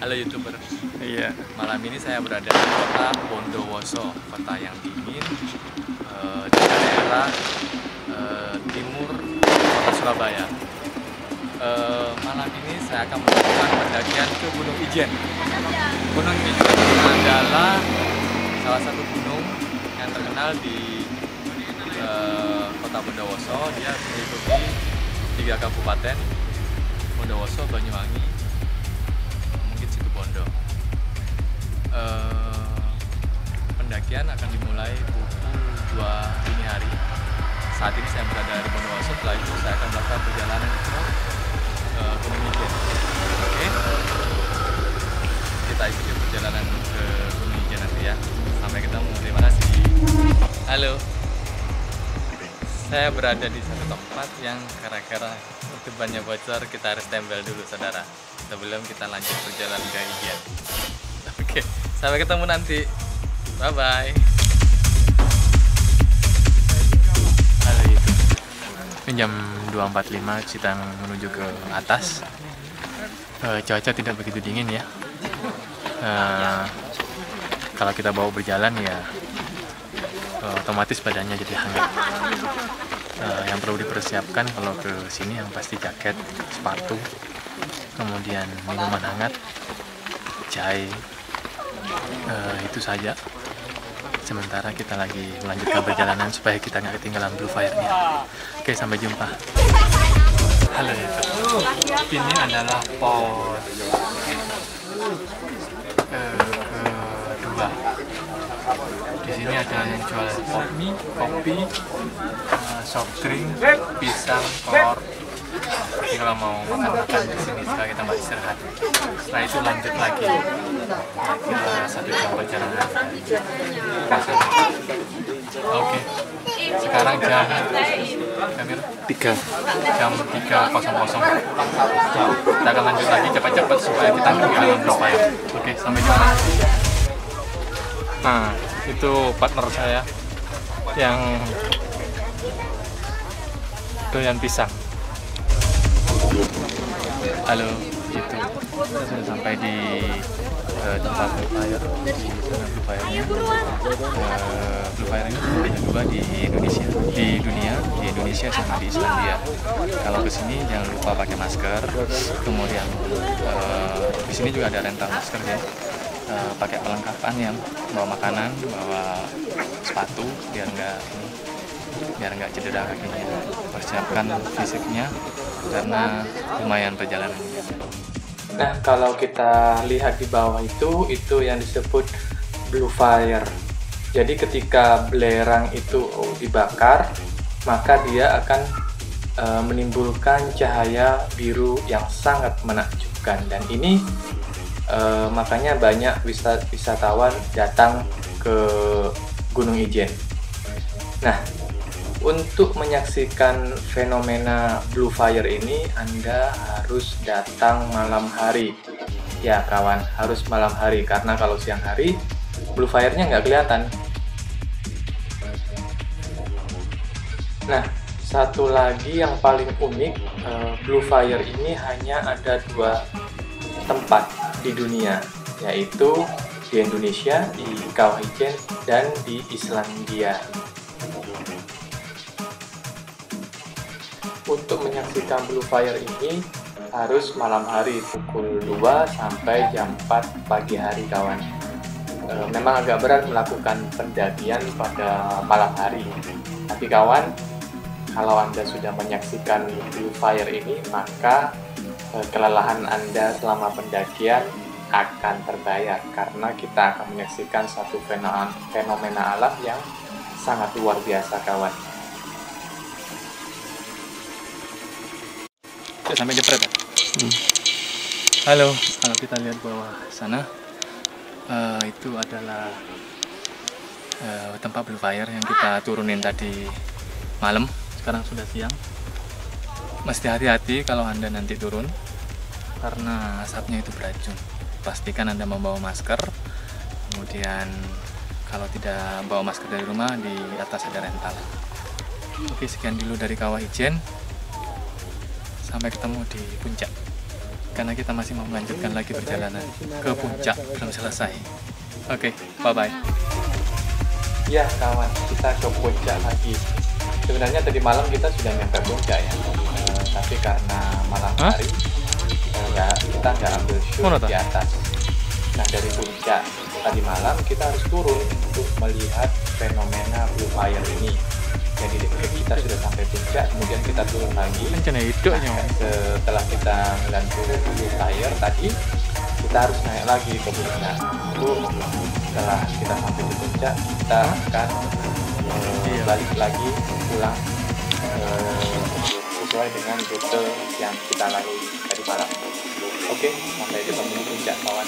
Halo YouTuber. Iya. Malam ini saya berada di kota Bondowoso, kota yang dingin di daerah timur kota Surabaya. Malam ini saya akan melakukan pendakian ke Gunung Ijen. Gunung Ijen adalah salah satu gunung yang terkenal di kota Bondowoso. Dia meliputi 3 kabupaten: Bondowoso, Banyuwangi, mungkin Situbondo. Pendakian akan dimulai pukul 2 dini hari. Saat ini saya berada di Bondowoso. Setelah itu saya akan melakukan perjalanan ke Gunung Ijen. Oke, kita ikuti perjalanan ke Gunung Ijen nanti ya. Sampai ketemu. Terima kasih. Halo. Saya berada di satu tempat yang kira-kira bannya bocor. Kita harus tempel dulu, saudara, sebelum kita lanjut perjalanan ke Ijen. Oke, sampai ketemu nanti. Bye bye. Halo YouTube. Ini jam 2.45, kita menuju ke atas. Cuaca tidak begitu dingin ya. Kalau kita bawa berjalan ya otomatis badannya jadi hangat. Yang perlu dipersiapkan kalau ke sini yang pasti jaket, sepatu, kemudian minuman hangat, jahe, itu saja. Sementara kita lagi melanjutkan perjalanan supaya kita nggak ketinggalan Blue Fire-nya. Oke, sampai jumpa. Halo YouTube. Ini adalah pos kedua. Di sini ada yang jual kopi, soft drink, pisang, telur. Jadi kalau mau makan-makan di sini setelah kita mau istirahat. Setelah itu lanjut lagi. Kira 1 jam perjalanan. Oke. Sekarang jam 3. Jam 3.00. Kita akan lanjut lagi cepat-cepat supaya kita ketinggalan Blue Fire. Oke, sampai jumpa. Nah, itu partner saya yang doyan pisang. Halo, itu kita sudah sampai di tempat Blue Fire. Di sana Blue Fire-nya. Blue Fire ini ada juga di Indonesia, di dunia, di Indonesia sama di Islandia. Kalau kesini jangan lupa pakai masker. Kemudian di sini juga ada rental masker ya. Pakai perlengkapan yang bawa makanan, bawa sepatu biar nggak cedera kakinya. Persiapkan fisiknya karena lumayan perjalanannya. Nah, kalau kita lihat di bawah itu yang disebut Blue Fire. Jadi ketika belerang itu dibakar, maka dia akan menimbulkan cahaya biru yang sangat menakjubkan, dan ini makanya banyak wisatawan datang ke Gunung Ijen. Nah, untuk menyaksikan fenomena Blue Fire ini, Anda harus datang malam hari. Ya kawan, harus malam hari, karena kalau siang hari Blue Fire-nya nggak kelihatan. Nah, satu lagi yang paling unik, Blue Fire ini hanya ada 2 tempat di dunia, yaitu di Indonesia, di Kawah Ijen, dan di Islandia. Untuk menyaksikan Blue Fire ini harus malam hari pukul 2 sampai jam 4 pagi hari kawan. Memang agak berat melakukan pendakian pada malam hari, tapi kawan, kalau Anda sudah menyaksikan Blue Fire ini, maka kelelahan Anda selama pendakian akan terbayar, karena kita akan menyaksikan satu fenomena alam yang sangat luar biasa kawan. Sampai jepret ya? Halo, kalau kita lihat bawah sana, itu adalah tempat Blue Fire yang kita turunin tadi malam. Sekarang sudah siang. Mesti hati-hati kalau Anda nanti turun, karena asapnya itu beracun. Pastikan Anda membawa masker. Kemudian kalau tidak bawa masker dari rumah, di atas ada rental. Oke, sekian dulu dari Kawah Ijen. Sampai ketemu di puncak. karena kita masih mau melanjutkan lagi perjalanan ke puncak, belum selesai. Oke, bye-bye. Ya kawan, kita ke puncak lagi. Sebenarnya tadi malam kita sudah nyampe puncak ya, tapi karena malam hari kita nggak ambil shoot di atas. Nah dari puncak tadi malam kita harus turun untuk melihat fenomena blue fire ini. Jadi kita sudah sampai puncak, kemudian kita turun lagi. Setelah kita melihat blue fire tadi, kita harus naik lagi ke puncak. Setelah kita sampai di puncak, kita akan balik lagi pulang sesuai dengan rute yang kita lalui tadi malam. Oke, sampai ketemu di puncak kawan.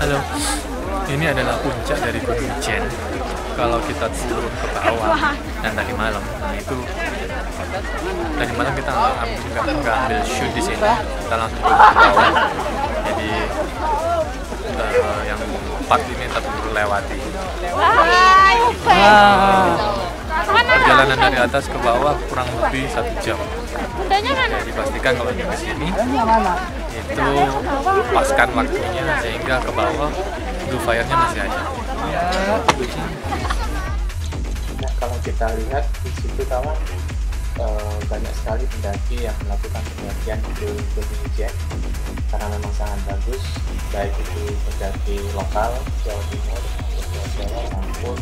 Halo, ini adalah puncak dari Gunung Ijen. Kalau kita turun ke bawah dan tadi malam, nah itu tadi malam kita nggak ambil shoot di sini, kita langsung turun ke bawah. Jadi yang part ini tetap lewati. Perjalanan dari atas ke bawah kurang lebih 1 jam. Jadi pastikan kalau ke sini itu paskan waktunya sehingga ke bawah blue fire-nya masih ada. Nah, kalau kita lihat di situ kawan, banyak sekali pendaki yang melakukan pendakian ke Gunung Ijen karena memang sangat bagus, baik itu pendaki lokal Jawa Timur Jawa maupun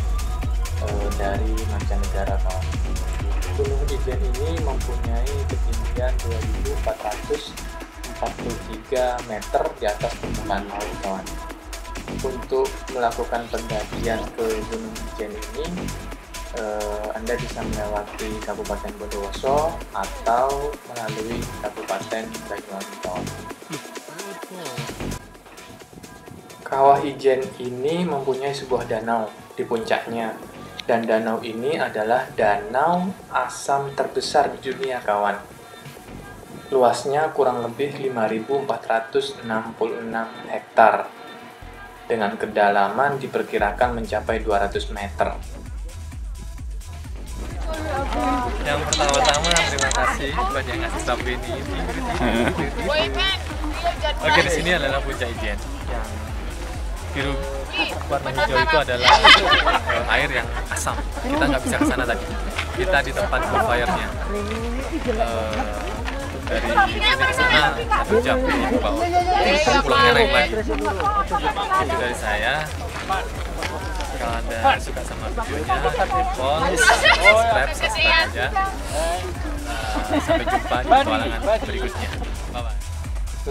dari mancanegara kawan. Gunung Ijen ini mempunyai ketinggian 2.443 meter di atas permukaan laut kawan. Untuk melakukan pendakian ke Gunung Ijen ini, Anda bisa melewati Kabupaten Bondowoso atau melalui Kabupaten Banyuwangi kawan. Kawah Ijen ini mempunyai sebuah danau di puncaknya, dan danau ini adalah danau asam terbesar di dunia kawan. Luasnya kurang lebih 5.466 hektar dengan kedalaman diperkirakan mencapai 200 meter. Yang pertama-tama terima kasih buat yang ngasih tahu ini. Oke, di sini adalah puncak Ijen. Yang biru warna hijau itu adalah air yang asam. Kita nggak bisa ke sana tadi. Kita di tempat bonfire-nya. Dari sini ke sana 1 jam ke bawah. Pulangnya naik lagi. Itu dari saya. Kalau Anda suka sama videonya, subscribe aja. Sampai jumpa di petualangan berikutnya. Bye-bye.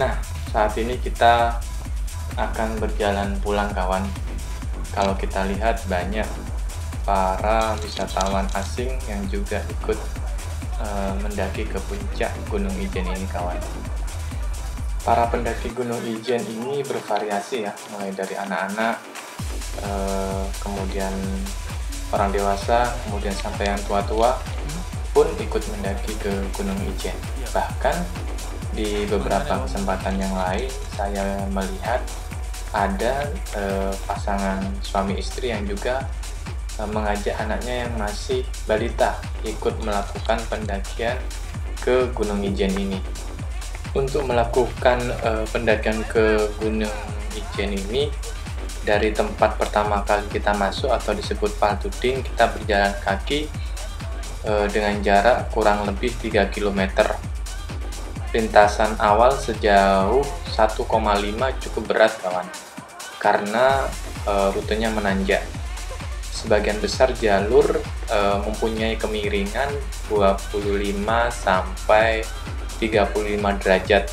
Nah, saat ini kita akan berjalan pulang kawan. Kalau kita lihat banyak para wisatawan asing yang juga ikut mendaki ke puncak Gunung Ijen ini kawan. Para pendaki Gunung Ijen ini bervariasi ya, mulai dari anak-anak, kemudian orang dewasa, kemudian sampai yang tua-tua pun ikut mendaki ke Gunung Ijen. Bahkan di beberapa kesempatan yang lain saya melihat ada pasangan suami istri yang juga mengajak anaknya yang masih balita ikut melakukan pendakian ke Gunung Ijen ini. Untuk melakukan pendakian ke Gunung Ijen ini, dari tempat pertama kali kita masuk atau disebut Paltuding, kita berjalan kaki dengan jarak kurang lebih 3 km. Lintasan awal sejauh 1,5 cukup berat kawan, karena rutenya menanjak. Sebagian besar jalur mempunyai kemiringan 25 sampai 35 derajat.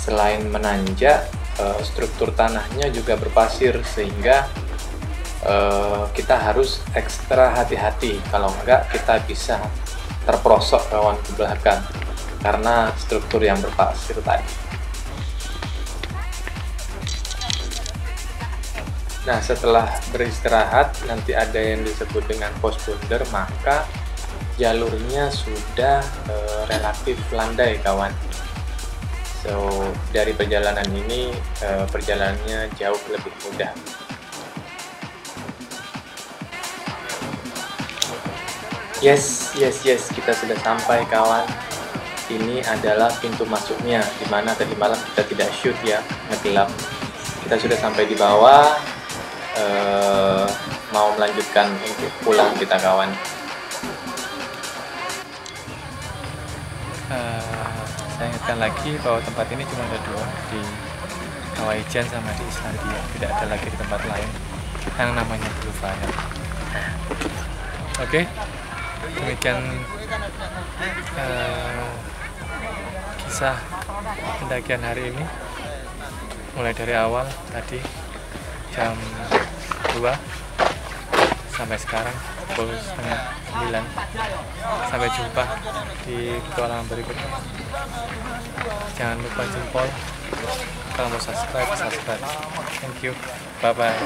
Selain menanjak, struktur tanahnya juga berpasir, sehingga kita harus ekstra hati-hati, kalau enggak kita bisa terperosok kawan ke belakang karena struktur yang berpasir tadi. Nah, setelah beristirahat nanti ada yang disebut dengan pos bonder, maka jalurnya sudah relatif landai kawan. So dari perjalanan ini perjalanannya jauh lebih mudah. Yes, kita sudah sampai kawan. Ini adalah pintu masuknya, dimana tadi malam kita tidak shoot ya, ngegelap. Kita sudah sampai di bawah, mau melanjutkan untuk pulang kita kawan. Saya ingatkan lagi bahwa tempat ini cuma ada dua, di Norwegian sama di Islandia. Tidak ada lagi di tempat lain yang namanya Blue Fire. Oke, demikian kisah pendakian hari ini, mulai dari awal tadi jam 2 sampai sekarang pukul 8:30. Sampai jumpa di petualangan berikutnya. Jangan lupa jempol, kalau mau subscribe. Thank you, bye bye.